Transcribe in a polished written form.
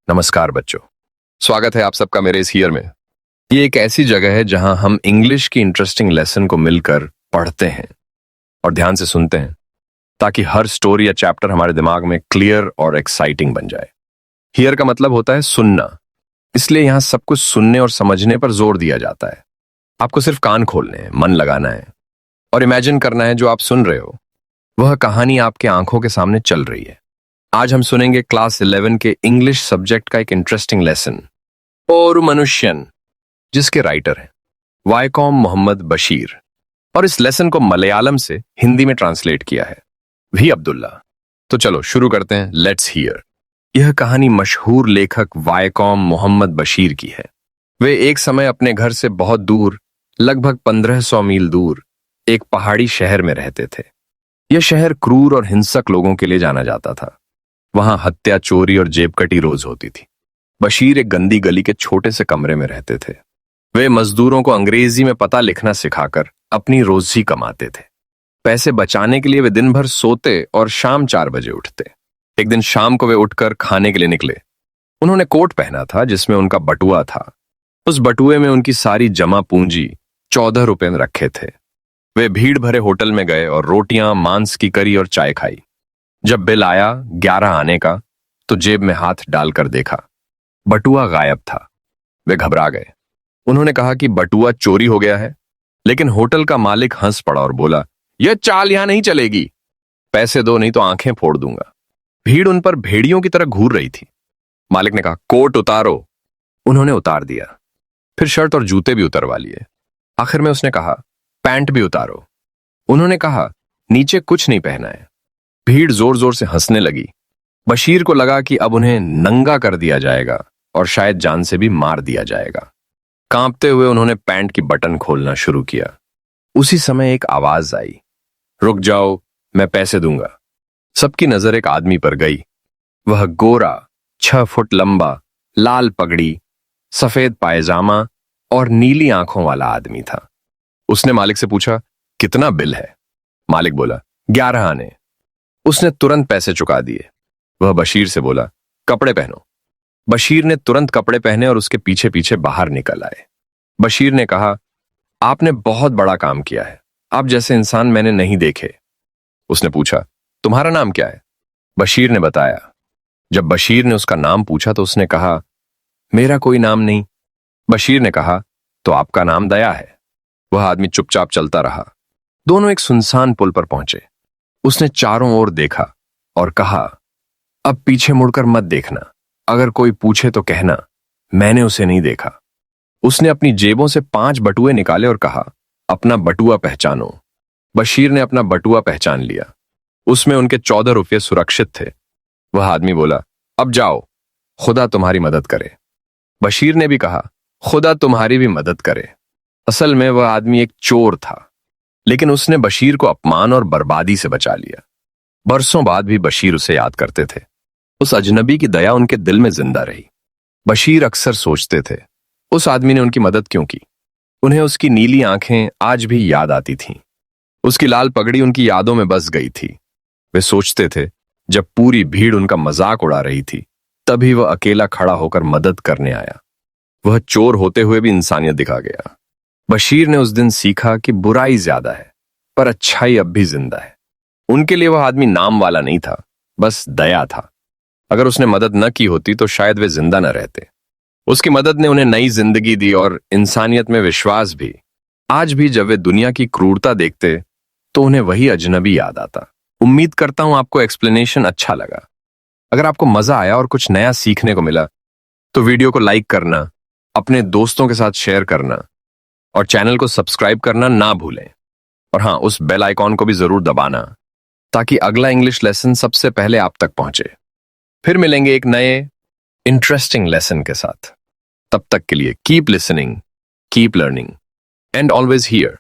नमस्कार बच्चों। स्वागत है आप सबका मेरे इस हियर में। ये एक ऐसी जगह है जहां हम इंग्लिश की इंटरेस्टिंग लेसन को मिलकर पढ़ते हैं और ध्यान से सुनते हैं ताकि हर स्टोरी या चैप्टर हमारे दिमाग में क्लियर और एक्साइटिंग बन जाए। हियर का मतलब होता है सुनना, इसलिए यहां सब कुछ सुनने और समझने पर जोर दिया जाता है। आपको सिर्फ कान खोलने हैं, मन लगाना है और इमेजिन करना है जो आप सुन रहे हो वह कहानी आपके आंखों के सामने चल रही है। आज हम सुनेंगे क्लास 11 के इंग्लिश सब्जेक्ट का एक इंटरेस्टिंग लेसन, और मनुष्यन, जिसके राइटर हैं वायकॉम मोहम्मद बशीर, और इस लेसन को मलयालम से हिंदी में ट्रांसलेट किया है वी अब्दुल्ला। तो चलो शुरू करते हैं, लेट्स हियर। यह कहानी मशहूर लेखक वायकॉम मोहम्मद बशीर की है। वे एक समय अपने घर से बहुत दूर, लगभग 1500 मील दूर, एक पहाड़ी शहर में रहते थे। यह शहर क्रूर और हिंसक लोगों के लिए जाना जाता था। वहां हत्या, चोरी और जेबकटी रोज होती थी। बशीर एक गंदी गली के छोटे से कमरे में रहते थे। वे मजदूरों को अंग्रेजी में पता लिखना सिखाकर अपनी रोजी कमाते थे। पैसे बचाने के लिए वे दिन भर सोते और शाम 4 बजे उठते। एक दिन शाम को वे उठकर खाने के लिए निकले। उन्होंने कोट पहना था जिसमें उनका बटुआ था। उस बटुए में उनकी सारी जमा पूंजी 14 रुपए में रखे थे। वे भीड़ भरे होटल में गए और रोटियां, मांस की करी और चाय खाई। जब बिल आया 11 आने का, तो जेब में हाथ डालकर देखा, बटुआ गायब था। वे घबरा गए। उन्होंने कहा कि बटुआ चोरी हो गया है, लेकिन होटल का मालिक हंस पड़ा और बोला, यह चाल यहां नहीं चलेगी, पैसे दो नहीं तो आंखें फोड़ दूंगा। भीड़ उन पर भेड़ियों की तरह घूर रही थी। मालिक ने कहा, कोट उतारो। उन्होंने उतार दिया। फिर शर्ट और जूते भी उतरवा लिए। आखिर में उसने कहा, पैंट भी उतारो। उन्होंने कहा, नीचे कुछ नहीं पहना है। भीड़ जोर जोर से हंसने लगी। बशीर को लगा कि अब उन्हें नंगा कर दिया जाएगा और शायद जान से भी मार दिया जाएगा। कांपते हुए उन्होंने पैंट की बटन खोलना शुरू किया। उसी समय एक आवाज आई, रुक जाओ, मैं पैसे दूंगा। सबकी नजर एक आदमी पर गई। वह गोरा, 6 फुट लंबा, लाल पगड़ी, सफेद पायजामा और नीली आंखों वाला आदमी था। उसने मालिक से पूछा, कितना बिल है? मालिक बोला, 11 आने। उसने तुरंत पैसे चुका दिए। वह बशीर से बोला, कपड़े पहनो। बशीर ने तुरंत कपड़े पहने और उसके पीछे पीछे बाहर निकल आए। बशीर ने कहा, आपने बहुत बड़ा काम किया है, आप जैसे इंसान मैंने नहीं देखे। उसने पूछा, तुम्हारा नाम क्या है? बशीर ने बताया। जब बशीर ने उसका नाम पूछा तो उसने कहा, मेरा कोई नाम नहीं। बशीर ने कहा, तो आपका नाम दया है। वह आदमी चुपचाप चलता रहा। दोनों एक सुनसान पुल पर पहुंचे। उसने चारों ओर देखा और कहा, अब पीछे मुड़कर मत देखना, अगर कोई पूछे तो कहना मैंने उसे नहीं देखा। उसने अपनी जेबों से 5 बटुए निकाले और कहा, अपना बटुआ पहचानो। बशीर ने अपना बटुआ पहचान लिया। उसमें उनके 14 रुपये सुरक्षित थे। वह आदमी बोला, अब जाओ, खुदा तुम्हारी मदद करे। बशीर ने भी कहा, खुदा तुम्हारी भी मदद करे। असल में वह आदमी एक चोर था, लेकिन उसने बशीर को अपमान और बर्बादी से बचा लिया। बरसों बाद भी बशीर उसे याद करते थे। उस अजनबी की दया उनके दिल में जिंदा रही। बशीर अक्सर सोचते थे, उस आदमी ने उनकी मदद क्यों की? उन्हें उसकी नीली आंखें आज भी याद आती थीं। उसकी लाल पगड़ी उनकी यादों में बस गई थी। वे सोचते थे, जब पूरी भीड़ उनका मजाक उड़ा रही थी, तभी वह अकेला खड़ा होकर मदद करने आया। वह चोर होते हुए भी इंसानियत दिखा गया। बशीर ने उस दिन सीखा कि बुराई ज्यादा है, पर अच्छाई अब भी जिंदा है। उनके लिए वह आदमी नाम वाला नहीं था, बस दया था। अगर उसने मदद न की होती तो शायद वे जिंदा न रहते। उसकी मदद ने उन्हें नई जिंदगी दी और इंसानियत में विश्वास भी। आज भी जब वे दुनिया की क्रूरता देखते तो उन्हें वही अजनबी याद आता। उम्मीद करता हूं आपको एक्सप्लेनेशन अच्छा लगा। अगर आपको मजा आया और कुछ नया सीखने को मिला तो वीडियो को लाइक करना, अपने दोस्तों के साथ शेयर करना और चैनल को सब्सक्राइब करना ना भूलें। और हाँ, उस बेल आइकॉन को भी जरूर दबाना ताकि अगला इंग्लिश लेसन सबसे पहले आप तक पहुंचे। फिर मिलेंगे एक नए इंटरेस्टिंग लेसन के साथ। तब तक के लिए keep listening, keep learning and always here.